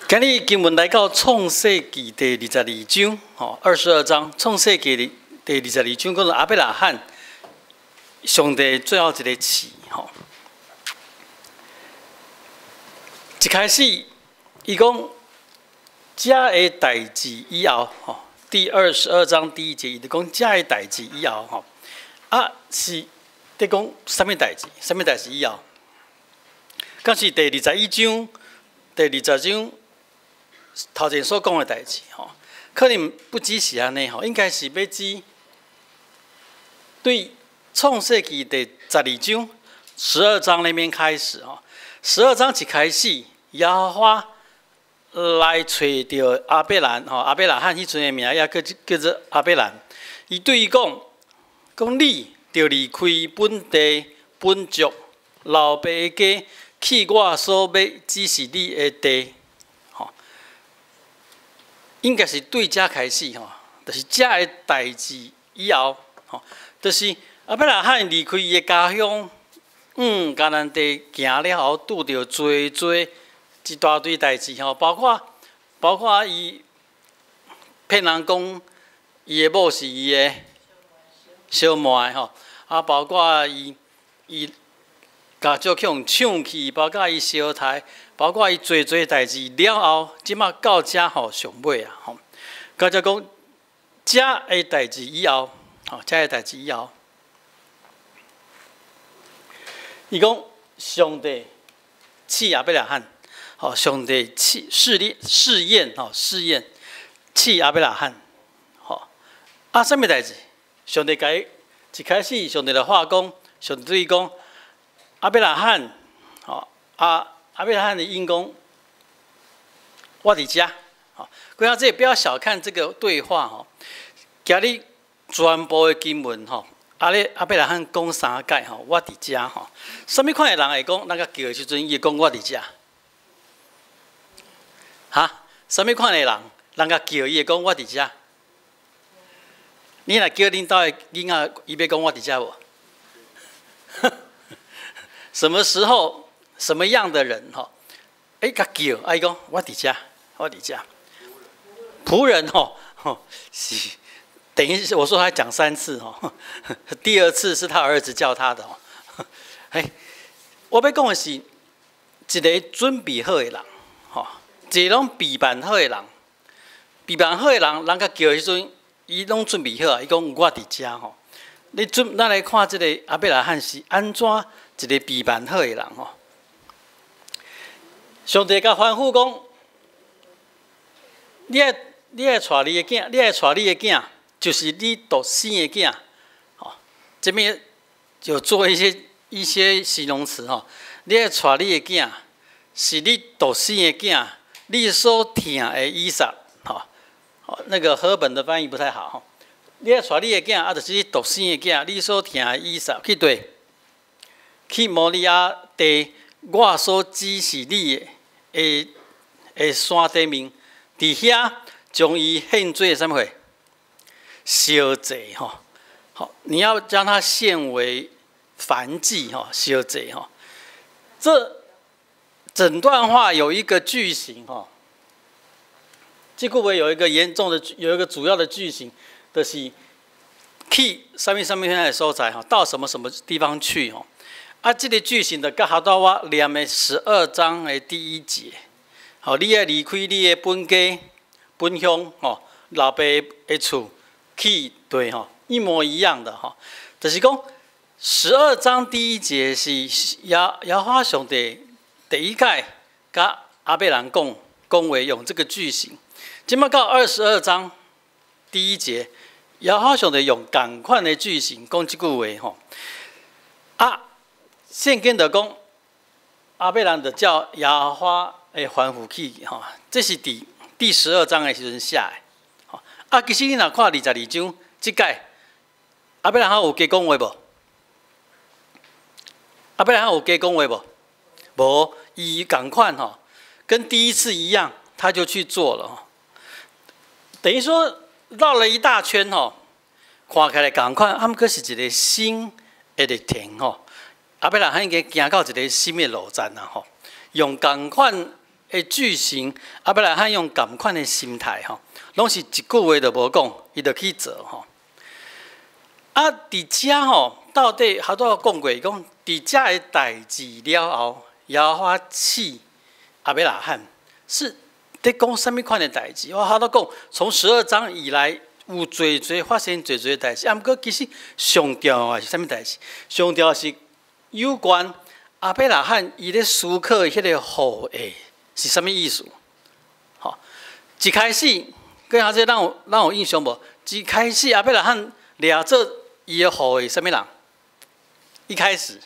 今日经文来到创世纪第22章，22章。创世纪第22章讲到亚伯拉罕，上帝最后一个试，一开始伊讲这个代志以后，第22章第1节，伊就讲这个代志以后，是在讲什么代志？什么代志以后？敢是第21章、第20章？头前所讲的代志，可能不只是安尼，应该是要指对创世纪第12章、12章那边开始，12章一开始，耶和华来找到亚伯兰，亚伯拉罕迄阵的名也叫做亚伯兰，伊对伊讲你着离开本地本族老爸的家，去我所要指示你的地。应该是对遮开始就是遮个代志以后就是亚伯拉罕离开伊的家乡，迦南地行了后，拄着做一大堆代志包括伊骗人讲伊的某是伊的小妹包括伊甲足强抢去，包括伊烧台。包括伊做代志了后，即马到遮上尾到遮讲遮个代志以后，遮个代志以后，伊讲上帝试亚伯拉罕，上帝试验试亚伯拉罕，什么代志？上帝一开始上帝的话讲，上帝对伊讲亚伯拉罕，亚伯拉罕的因讲，我伫遮，各位这不要小看这个对话今日全部的经文亚伯拉罕讲3届我伫遮什么款的人会讲？咱甲叫的时阵，伊会讲我伫遮，什么款的人？人甲叫伊会讲我伫遮。你若叫恁兜的囡仔，伊要讲我伫遮无？什么时候？什么样的人甲叫伊讲我伫遮，我伫遮。仆人是等于我说他讲3次第2次是他儿子叫他的我要讲的是一个准备好的人一个拢备办好的人，备办好的人，人甲叫的时阵，伊拢准备好，伊讲我伫遮咱来看这个亚伯拉罕是安怎一个备办好的人上帝甲吩咐讲，你爱带你的囝，你爱带你的囝，就是你独生的囝。这边就做一些形容词你爱带你的囝，是你独生的囝，你所疼的以撒。那个和本的翻译不太好你爱带你的囝，就是你独生的囝，你所疼的以撒去对，去摩利亚地。我所指示你的山顶面，伫遐将伊献做什么货？烧祭你要将它献为燔祭烧祭这整段话有一个句型这句话有一个主要的句型，就是去上面的所在到什么地方去这个句型就甲合到我念的12章的第1节，你要离开你的本家、本乡老爸的厝去对一模一样的就是讲12章第1节是耶和华上帝第一届甲亚伯兰讲话用这个句型，今麦到22章第1节，耶和华上帝用同款的句型讲这句话圣经就讲，亚伯兰就叫耶和华的吩咐去这是第12章的时阵写的其实你若看22章，这届亚伯兰有加讲话无？亚伯兰有加讲话无？无，伊同款跟第一次一样，他就去做了等于说绕了一大圈看起来同款，毋过是一个新的日程亚伯拉罕已经行到一个新的路站用同款的句型，阿伯拉罕用同款的心态吼，拢是一句话都无讲，伊就去做吼。啊，伫遮吼，到底好多讲过，讲伫遮的代志了后，亚花气阿伯拉罕是在讲什么款的代志？我好多讲，从12章以来。有侪发生侪代志，啊，毋过其实上重要是啥物代志？上重要是有关阿伯拉罕伊咧思考迄个好诶是啥物意思？好，一开始跟下这咱有印象无？一开始阿伯拉罕掠做伊的好诶啥物人？一开始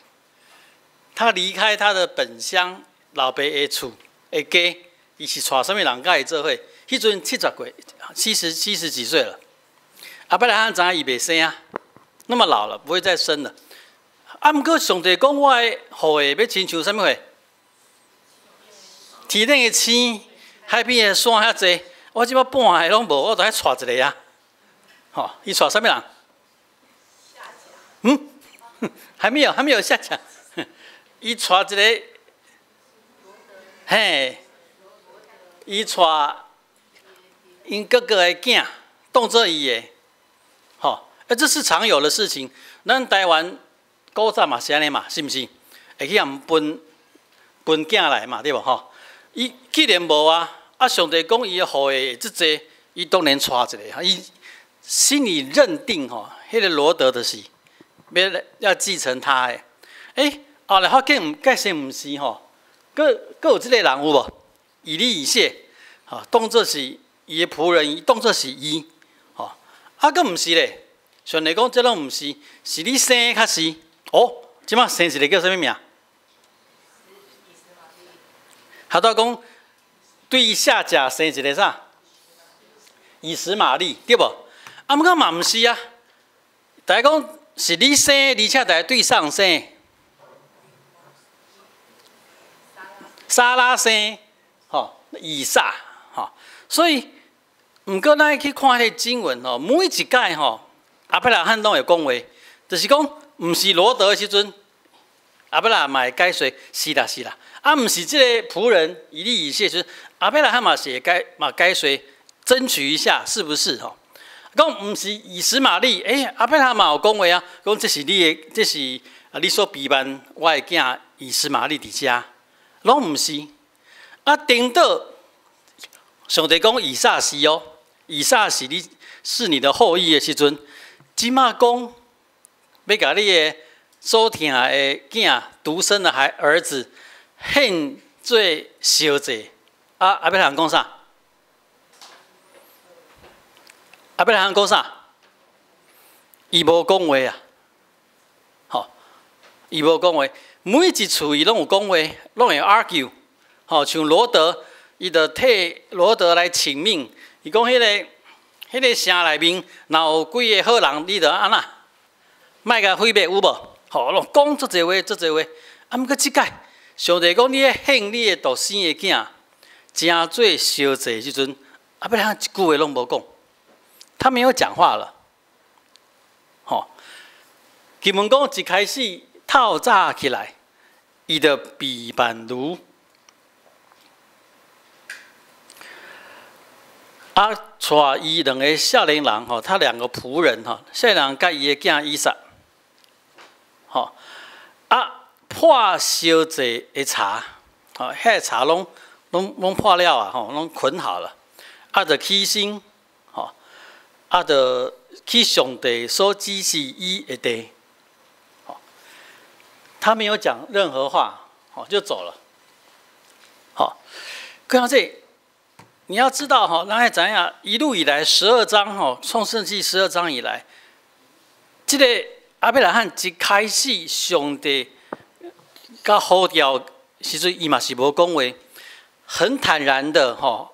他离开他的本乡老爸的厝的家，伊是带啥物人甲伊做伙？迄阵70几岁了。阿伯拉罕知影伊袂生啊，那么老了不会再生了。啊，毋过上帝讲我的后裔要亲像啥物货？天顶的星，海边的山遐济，我即摆半个拢无，我就爱带一个啊。吼，伊带啥物人？还没有下场。伊带一个，嘿，伊带因哥哥的囝，当做伊的。好，这是常有的事情。咱台湾古早嘛是安尼嘛，是毋是？会去人分囝来嘛，对无吼？伊既然无啊，上帝讲伊的后裔即济，伊当然带一个。伊心里认定吼，迄个罗德就是要继承他的。后来发现介实毋是吼，佫有即个人有无？以利以谢，吼，当作是伊的仆人，当作是伊。佫毋是咧，上帝讲这拢毋是，是你生的较是。哦，即摆生一个叫啥物名？他都讲对夏甲生一个啥？以实玛利，对无？啊，毋过嘛毋是啊。大家讲是你生的，而且大家对上生的。撒拉生，吼，以撒，吼，所以。毋过，咱去看迄个经文吼，每一届吼，阿伯拉罕拢会讲话，就是讲，毋是罗德的时阵，阿伯拉罕嘛会解说，是啦，啊，毋是即个仆人以利以谢，就是阿伯拉罕嘛是会解说，争取一下是不是吼？讲毋是以实玛利，阿伯拉罕嘛有讲话啊，讲这是你的，这是你所避办我的囝以实玛利伫遮，拢毋是。啊，顶到上帝讲以撒是哦。以撒是你的后裔的时阵，即马讲要甲你的所疼的囝独生的儿子献做烧祭。阿伯拉罕讲啥？阿伯拉罕讲啥？伊无讲话啊，吼，伊无讲话。每一处伊拢有讲话，拢会 argue， 吼，像罗德，伊就替罗德来请命。伊讲迄个城内面，若有几个好人，你着安那，莫甲毁灭有无？吼，讲足侪话，足侪话。啊，毋过即届，上帝讲你咧献你的独生的囝，正做烧祭时阵，阿伯拉罕一句话拢无讲，他没有讲话了。吼，基本讲一开始透早起来，伊着备办炉。啊，带伊两个少年人吼，他两个仆人吼，少年人甲伊的囝以撒，吼，啊破烧祭的茶，吼，遐个茶拢破了啊，吼，拢捆好了，啊，着起身，吼，啊，着去上帝所指示伊的地，吼，他没有讲任何话，吼，就走了，好，看到这。你要知道哈，咱怎样一路以来12章哈，创世纪12章以来，这个阿伯拉罕一开始上帝甲呼召时阵，伊嘛是无讲话，很坦然的哈，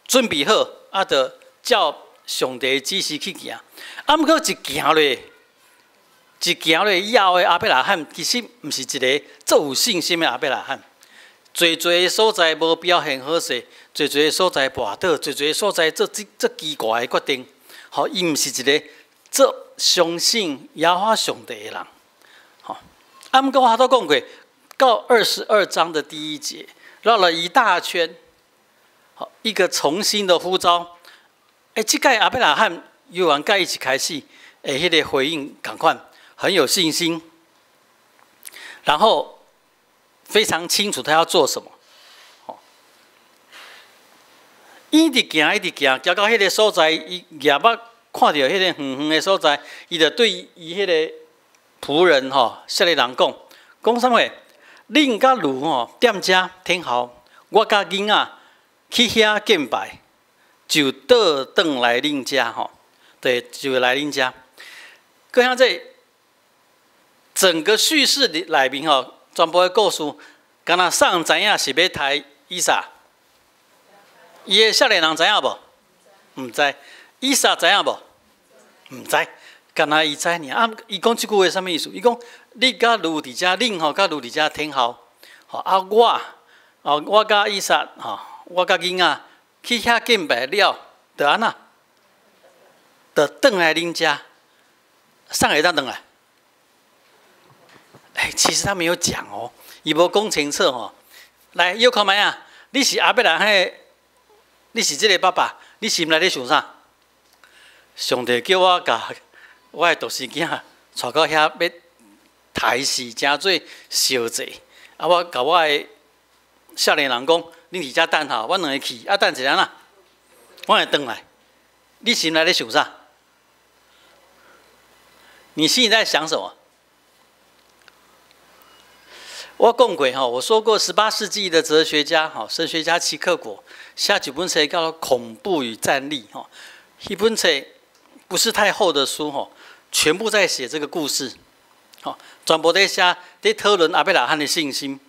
准备好啊，着照上帝指示去行。啊，毋过一行落以后的阿伯拉罕，其实毋是一个足有信心的阿伯拉罕。侪所在无表现好势，侪所在跋倒，侪所在做奇怪的决定。吼，伊毋是一个做相信耶和华上帝的人。吼，啊，毋过我都讲过，到22章的第1节，绕了一大圈，好一个重新的呼召。这届阿伯拉罕约完盖一起开始，迄个回应赶快很有信心，然后非常清楚他要做什么。一直行，一直行，行到迄个所在，伊夜捌看到迄个远远的所在，伊就对伊迄个仆人色列人讲啥物？恁甲奴踮遮听候，我甲囡仔去遐敬拜，就倒转来恁遮对，就来恁遮。佮像这整个叙事内面全部的故事，敢若上知影是要抬以撒。伊个少年人知影无？毋知。以撒知影无？毋知。敢若伊知尔。伊讲即句话啥物意思？伊讲你甲奴伫遮，恁甲奴伫遮听候。我甲以撒我甲囡仔去遐敬拜了，就安那，就转来恁遮。上会当转来？其实他没有讲伊无讲清楚来，又看卖啊！你是阿伯拉罕。你是这个爸爸，你心内咧想啥？上帝叫我甲我的独生囝带到遐要抬死，诚做烧祭。我甲我的少年人讲，恁伫遮等我两个去，等一下啦，我会转来。你心内咧想啥？你心里在想什么？我讲过我说过18世纪的哲学家神学家齐克果写几本书叫做《恐怖与战栗》一本书不是太厚的书全部在写这个故事全部在写在讨论阿伯拉罕的信心。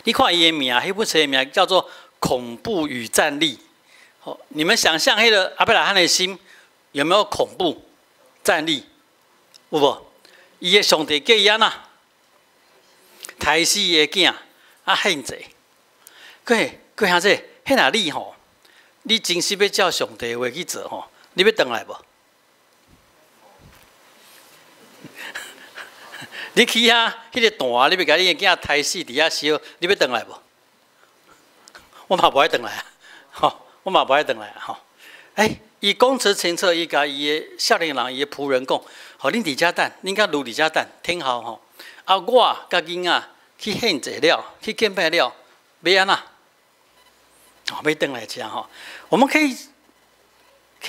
你看伊的名，那本书的名叫做《恐怖与战栗》。你们想象那个阿伯拉罕的心有没有恐怖、战栗？有无？伊的上帝叫伊安那？抬死伊的囝献祭，佫像这，迄若你你真心要照上帝的话去做你要转来无？你去遐迄个段，你要甲你的囝抬死伫遐烧，你要转来无？我嘛无爱转来我嘛无爱转来伊讲词清楚，伊甲伊的少年人、伊的仆人讲，恁伫遮等，恁甲奴伫遮等，听候我甲囡仔去献祭了，去敬拜了，要安那？要转来遮我们可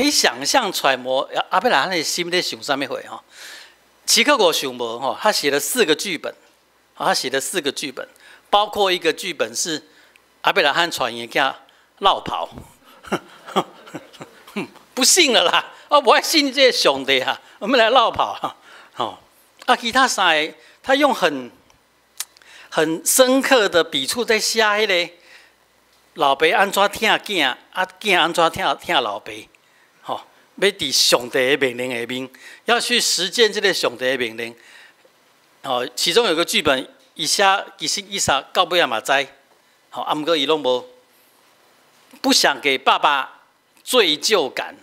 以想象揣摩阿伯拉罕的心在想啥物货齐克果想无他写了4个剧本，他写了4个剧本，包括一个剧本是阿伯拉罕传伊囝落跑，不信了啦！我爱信这个上帝我们来落跑其他3个他用很深刻的笔触在写迄个老爸安怎疼囝，囝安怎疼老爸要伫上帝的命令下面，要去实践这个上帝的命令。其中有个剧本，伊写其实以撒到尾也嘛知，毋过伊拢无不想给爸爸罪疚感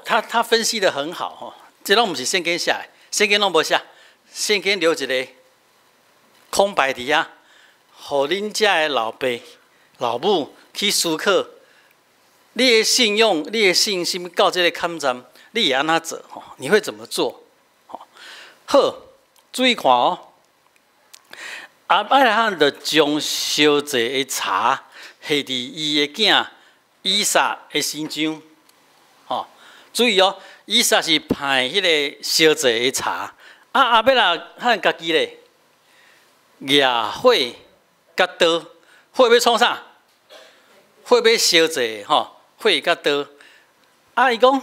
他分析得很好这拢毋是圣经写的，圣经拢无写，圣经留一个空白伫遐，互恁遮的老爸老母去思考。你的信用、你的信心到这个坎站，你会安怎做？你会怎么做？好，注意看阿伯拉罕就将烧祭的茶下伫伊的囝以撒的身上。注意以撒是派迄个烧祭的茶，阿伯拉罕家己咧，野火甲刀，火要创啥？火要烧祭火甲刀。伊讲，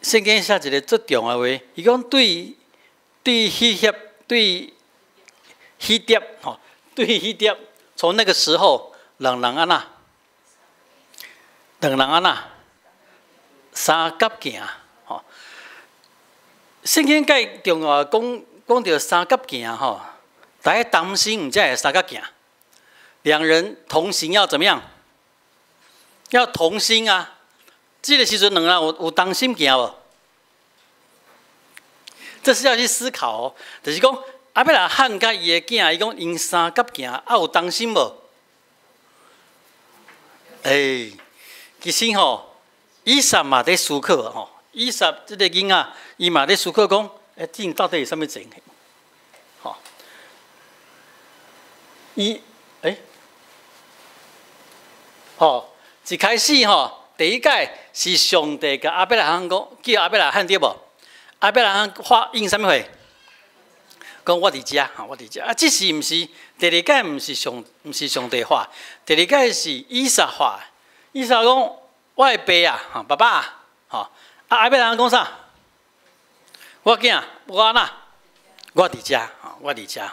圣经写一个最重要的话，伊讲对希碟，从那个时候，人安那，三角行圣经介重要讲到三角行大家担心毋才会三角行。2人同行要怎么样？要同心这个时阵2人有同心行无？这是要去思考就是讲阿伯拉罕甲伊的囝，伊讲因三角行有同心无？其实吼，以撒嘛在思考吼，以撒这个囡仔，伊嘛在思考讲，这到底有啥物情形？吼，一开始吼，第一届是上帝甲亚伯拉罕讲，叫亚伯拉罕对无？亚伯拉罕应啥物话？讲我伫遮，我伫遮。这是毋是第二届？毋是上帝话，第二届是以撒话。以撒讲我的爸啊，爸爸啊，亚伯拉罕讲啥？我囝，我哪？我伫遮，我伫遮。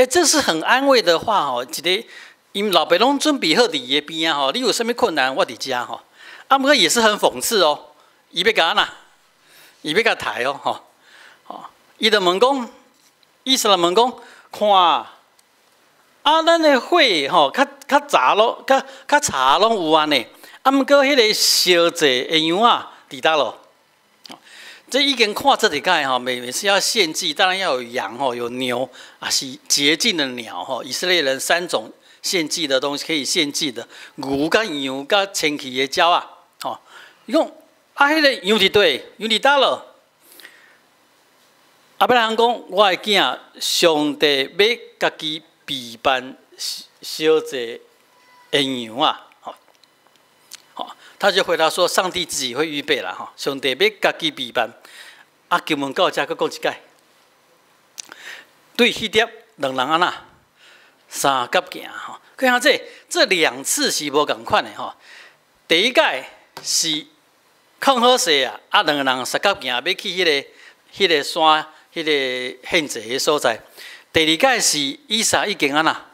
这是很安慰的话吼，一个因老爸拢准备好伫伊的边啊吼，你有啥物困难，我伫遮吼。不过也是很讽刺哦，伊要甲哪？伊要甲抬哦，伊就问讲。以色列问讲，看咱的火吼，较杂咯，较茶拢有安尼。毋过迄个烧祭的羊啊，伫倒咯？这已经看这里盖哈，每次要献祭，当然要有羊吼，有牛啊，是洁净的鸟吼。以色列人3种献祭的东西可以献祭的，牛、甲羊、甲清气的鸟啊，吼。伊讲迄个羊伫对，羊伫倒咯？亚伯拉罕讲：“我的囝，上帝要家己备办烧祭的羊啊！”他就回答说：“上帝自己会预备啦，哈！上帝要家己备办。”经文到这，佫讲一解。对迄碟两人安那三角行哈，看下这2次是无共款的哈。第一届是抗好势啊，两个人三角行要去迄个山。迄个献祭的所在，第二届是以撒已经安那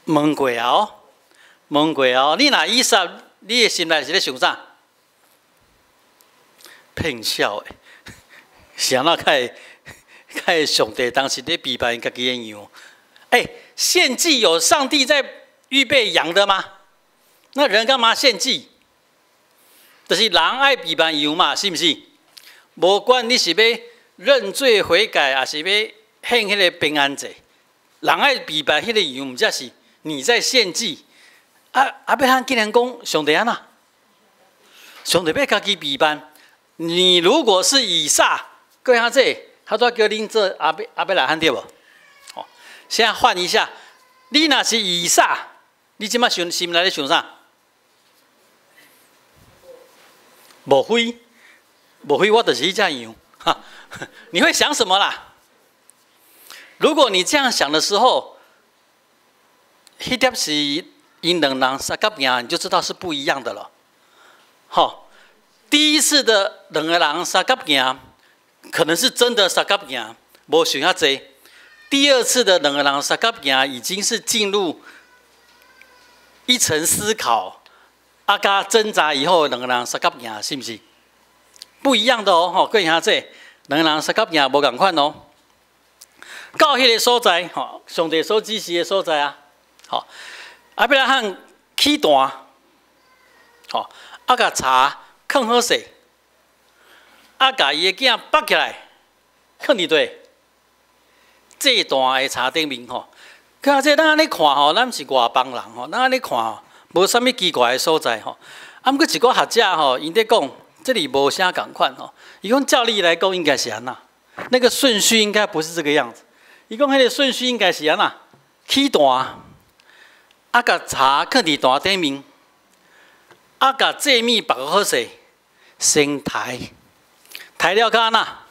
问过后，你若以撒，你的心内是咧想啥？骗笑的，是安那开上帝当时咧备办家己的羊。献祭有上帝在预备羊的吗？那人干嘛献祭？就是人爱备办羊嘛，是不是？无管你是要认罪悔改，还是要献迄个平安祭，人爱备办迄个羊，毋则是你在献祭。亚伯拉罕竟然讲上帝安那？上帝要家己备办。你如果是以撒，各位他都要叫恁做亚伯拉罕对无？现在换一下，你若是以撒，你即摆心内咧想啥？无非我就是迄只羊。你会想什么啦？如果你这样想的时候，迄碟是因两人三角行，你就知道是不一样的了。第一次的两个人三角行，可能是真的三角行，无想遐济。第二次的两个人三角行，已经是进入一层思考，加挣扎以后，两个人三角行，是不是？不一样的哦，各位兄弟，两个人三角行无共款哦。到迄个所在，上帝所指示的所在啊，亚伯拉罕起弹，甲茶放好势，甲伊的囝绑起来，放伫地，这段的茶顶面吼。看这咱安尼看吼，咱是外邦人吼，咱安尼看无啥物奇怪的所在吼。毋过一个学者吼，因咧讲。这里无啥共款吼，伊讲照例来讲应该是安那，那个顺序应该不是这个样子。伊讲迄个顺序应该是安那，起弹，甲茶放伫弹顶面，甲祭物绑好势，先抬了到安那，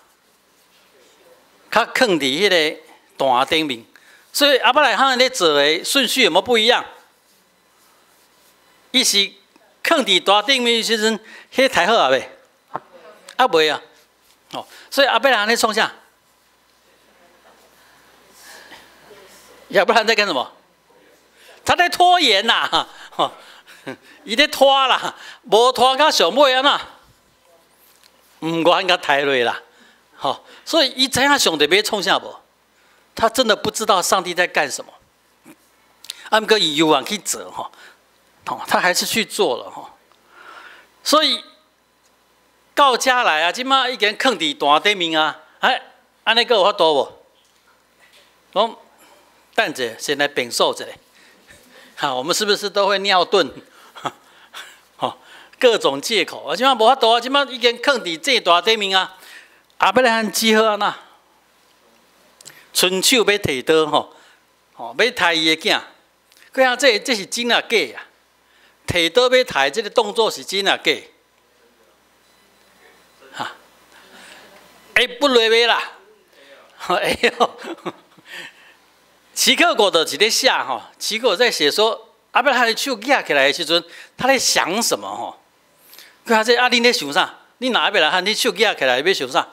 较放伫迄个弹顶面。所以亚伯拉罕咧做的顺序有无不一样？伊是放伫弹顶面时阵。迄抬好啊未？未啊。所以亚伯拉罕在创啥？亚伯拉罕在干什么？他在拖延呐，伊在拖啦，无拖到上尾啊呐，唔愿甲抬落啦，所以伊知影上帝要创啥无？他真的不知道上帝在干什么，毋过伊有人去做他还是去做了所以到家来啊，即马已经放伫弹顶面啊，安尼阁有法度无？讲等者先来平数一下，我们是不是都会尿遁？各种借口，即摆无法度啊！即摆已经囥伫这大顶面啊！阿伯来汉只好安那，伸手要摕刀要杀伊个囝。佢啊，这是真啊假啊？摕刀要杀这个动作是真啊假？不落尾啦！齐克果的一咧写齐克果在写说，阿伯拉罕手举起来的时阵，他在想什么佢啊，恁咧想啥？你哪阿伯拉罕，你手举起来要想啥？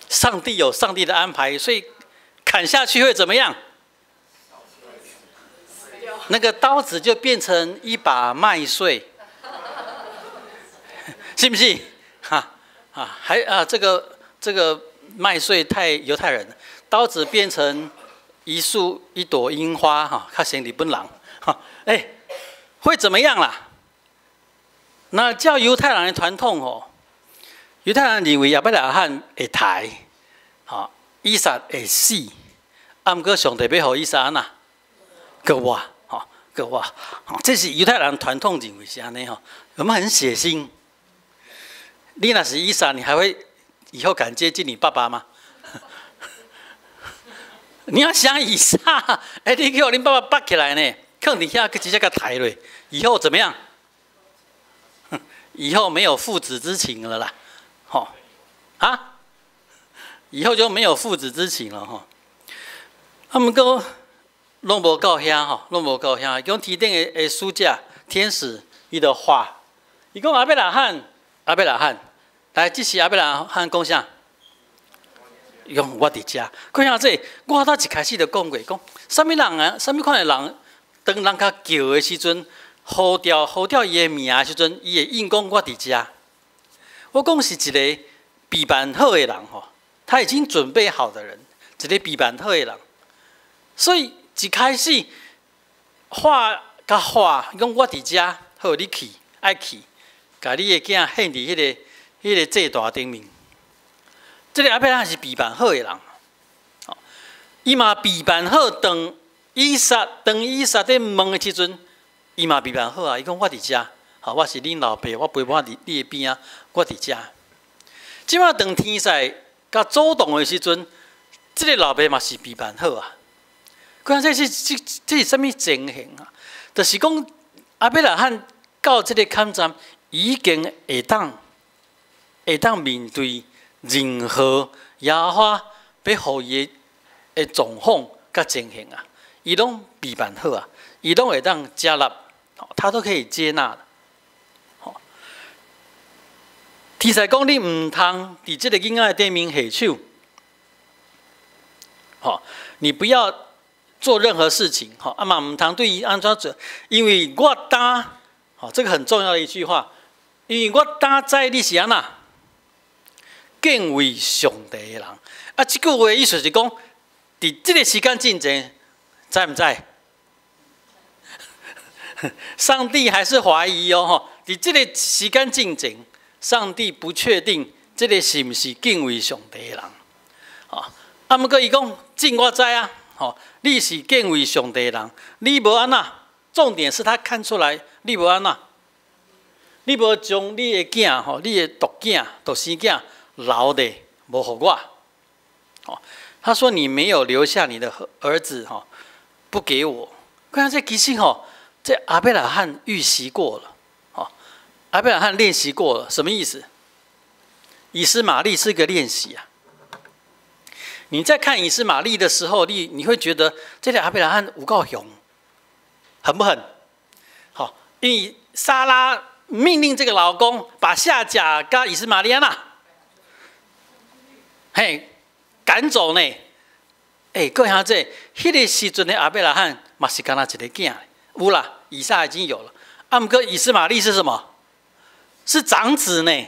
上帝有上帝的安排，所以砍下去会怎么样？那个刀子就变成一把麦穗，信不信？这个麦穗太犹太人了，刀子变成一朵樱花较像日本人会怎么样啦？那叫犹太人的传统犹太人认为亚伯拉罕会杀，以撒会死，不过上帝要互以撒安那个活，这是犹太人传统认为是安尼我们很血腥。你若是以撒，你还会以后敢接近你爸爸吗？你要想以撒，你叫恁爸爸拔起来呢，放底下直接给他抬落，以后怎么样？以后没有父子之情了啦，以后就没有父子之情了他们讲拢无到遐拢无到遐，讲天顶的使者天使，伊就话，伊讲阿伯拉罕，来，这是阿伯拉罕讲啥？伊讲我伫遮，看下这，我一开始就讲过，讲什么人啊，什么款的人，当人家叫的时阵。呼调伊的名的时阵，伊会应讲我伫遮。我讲是一个备办好的人他已经准备好的人，一个备办好的人。所以一开始话，讲我伫遮，好你去，爱去，甲你的囝献伫迄个祭坛顶面。这个阿伯拉罕是备办好的人，伊嘛备办好当以撒在问的时阵。伊嘛备办好啊！伊讲我伫遮，我是恁老爸，我陪伴伫你的边啊，我伫遮。即摆当天使甲主动的时阵，这个老爸嘛是备办好啊。看这是什么情形啊？就是讲阿伯拉罕到这个坎站，已经会当面对任何亚花要互伊的状况甲情形啊，伊拢备办好啊，伊拢会当接纳。他都可以接纳的。天使讲你唔通伫这个囡仔的顶面下手，你不要做任何事情，嘛唔通对伊安怎做，因为我担，这个很重要的一句话，因为我担知你是安那敬畏上帝的人。这句话意思是讲，伫这个时间进前，知唔知？上帝还是怀疑伫这个时间进前，上帝不确定这个是不是敬畏上帝的人。不过伊讲，尽我知啊，你是敬畏上帝的人，你无安那。重点是他看出来你无安那，你无将你的囝你的独生囝留的无互我。他说你没有留下你的儿子不给我。看这其实这阿伯拉罕预习过了，阿伯拉罕练习过了，什么意思？以斯玛利是一个练习啊。你在看以斯玛利的时候，你会觉得这个阿伯拉罕有够凶，狠不狠？因为莎拉命令这个老公把夏甲跟以斯玛利亚赶走呢。各位兄弟，迄个时阵的阿伯拉罕嘛是干那一个囝。有啦，以撒已经有了。不过以斯玛利是什么？是长子呢，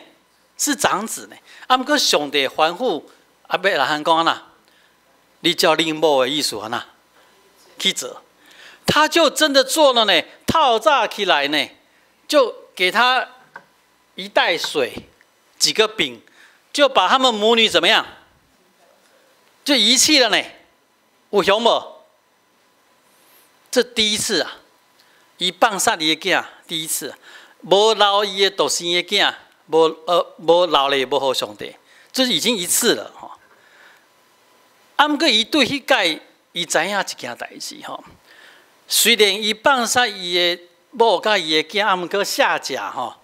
是长子呢。不过上帝吩咐阿伯拉罕讲安那，你叫恁某的意思安那去做，他就真的做了呢。套炸起来呢，就给他一袋水，几个饼，就把他们母女怎么样？就遗弃了呢？有凶无？这第一次啊，伊放杀伊的囝，第一次，无留伊的独生的囝，无留咧无互上帝，这已经一次了吼。啊，毋过伊对迄届伊知影一件代志吼，虽然伊放杀伊的某甲伊的囝，啊，毋过下甲吼，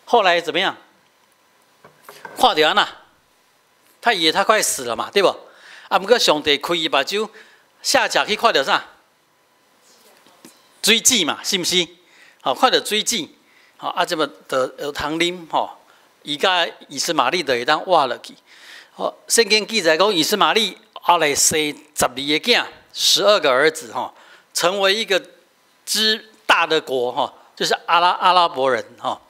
后来怎么样？看到安那，他以为他快死了嘛，对不？啊，毋过上帝开伊目睭，下甲去看到啥？水井嘛，是毋是？好，看到水井，好啊，这么的有汤啉吼，伊甲以斯玛利就会当活落去。好，圣经记载讲，以斯玛利后来生12个囝，12个儿子吼，成为一个之大的国吼，就是阿拉伯人吼。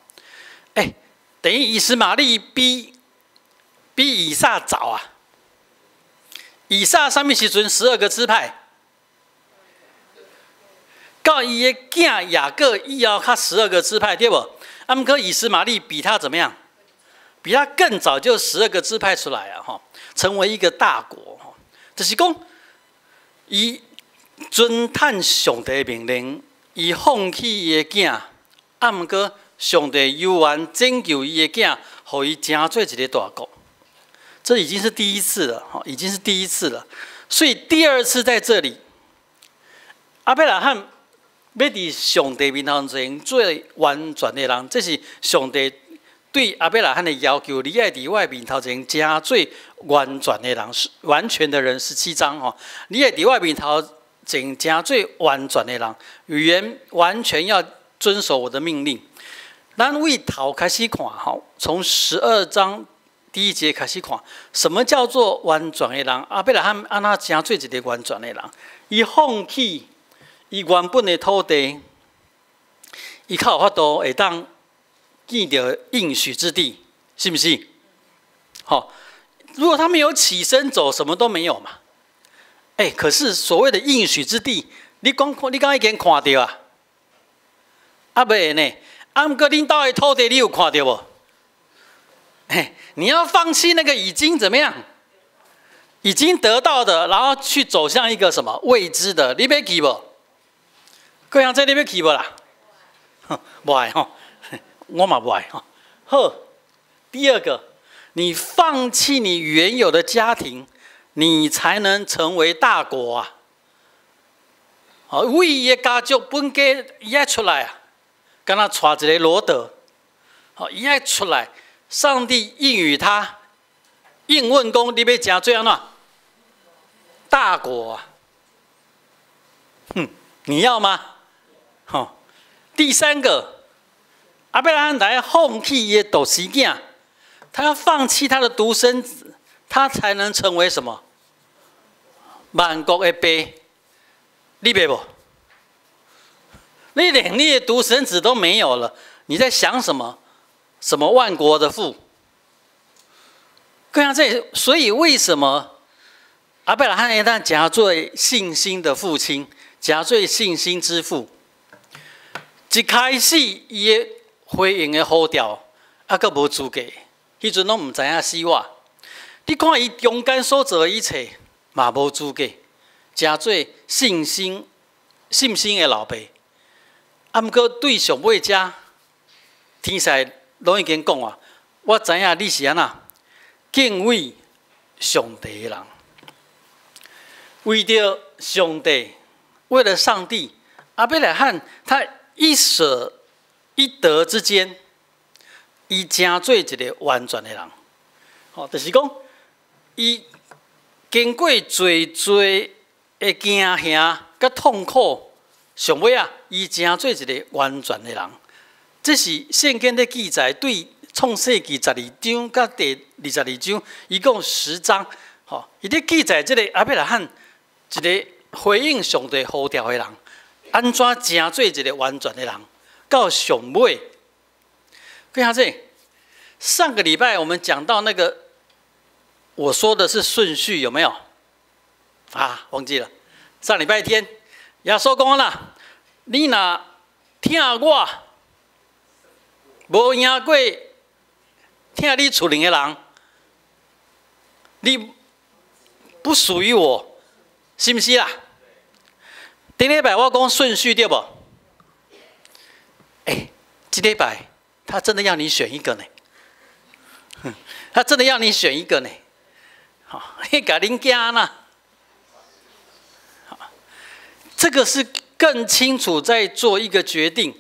等于以斯玛利比以撒早啊。以撒什么时阵12个支派？到伊的囝雅各以后，他12个支派对不？啊，毋过以斯玛利比他怎么样？比他更早就12个支派出来啊，哈，成为一个大国。就是讲，伊遵探上帝命令，伊放弃伊的囝，啊，毋过上帝犹原拯救伊的囝，互伊成做一个大国。这已经是第一次了，哈，已经是第一次了。所以第二次在这里，亚伯拉罕要伫上帝面头前做完全的人，这是上帝对亚伯拉罕的要求。你爱伫我面头前成做完全的人，完全的人17章哈，你爱伫我面头前成做完全的人，语言完全要遵守我的命令。咱为头开始看哈，从12章。第1节开始看，什么叫做完全的人？亚伯拉罕安那成做一个完全的人？伊放弃伊原本的土地，伊较有法度会当见到应许之地，是不是？好，如果他没有起身走，什么都没有嘛。可是所谓的应许之地，你刚已经看到啊？啊未呢？啊，毋过恁兜的土地你有看到无？你要放弃那个已经怎么样，已经得到的，然后去走向一个什么未知的，你要去无？各位在你要去无啦？不爱吼，我嘛不爱吼。好，第二个，你放弃你原有的家庭，你才能成为大国啊！好，为伊的家族本家伊爱出来啊，跟他带一个罗德，好，伊爱出来。上帝应允他，应问讲：“你要成做安怎？大国啊！你要吗？”好，第三个，亚伯拉罕来放弃伊的独生囝，他要放弃他的独生子，他才能成为什么？万国的爸，你别不？你连你的独生子都没有了，你在想什么？什么万国的父？各位，所以为什么亚伯拉罕一旦假做信心的父亲，假做信心之父？一开始伊的回应的呼召，阁无资格，迄阵拢唔知影死活。你看伊中间所做的一切，嘛无资格，假做信心的老爸。啊，毋过对上尾遮天使。拢已经讲啊，我知影你是安那敬畏上帝的人，为着上帝，为了上帝，亚伯拉罕他一舍一得之间，伊成做一个完全的人。好，就是讲，伊经过最的惊吓甲痛苦，上尾啊，伊成做一个完全的人。这是圣经的记载，对创世纪12章甲第22章，一共10章。吼，伊咧记载这个亚伯拉罕一个回应上帝呼召的人，安怎成做一个完全的人，到上尾。各位，上个礼拜我们讲到那个，我说的是顺序有没有？啊，忘记了。上礼拜天，耶稣讲啦，你若听我。无赢过听你厝邻的人，你不属于我，是不是啦？顶礼拜我讲顺序对不？哎，这礼拜他真的要你选一个呢，他真的要你选一个呢。好，你甲恁囝呐，这个是更清楚在做一个决定。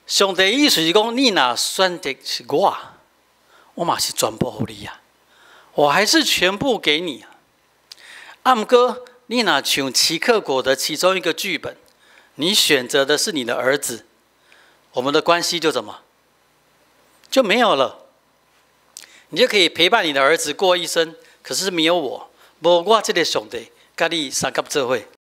上帝意思是讲，你若选择是我嘛是全部给你啊，我还是全部给你啊。啊，不过你若像齐克果的其中一个剧本，你选择的是你的儿子，我们的关系就怎么就没有了？你就可以陪伴你的儿子过一生，可是没有我，无我这个上帝，跟你三甲做伙。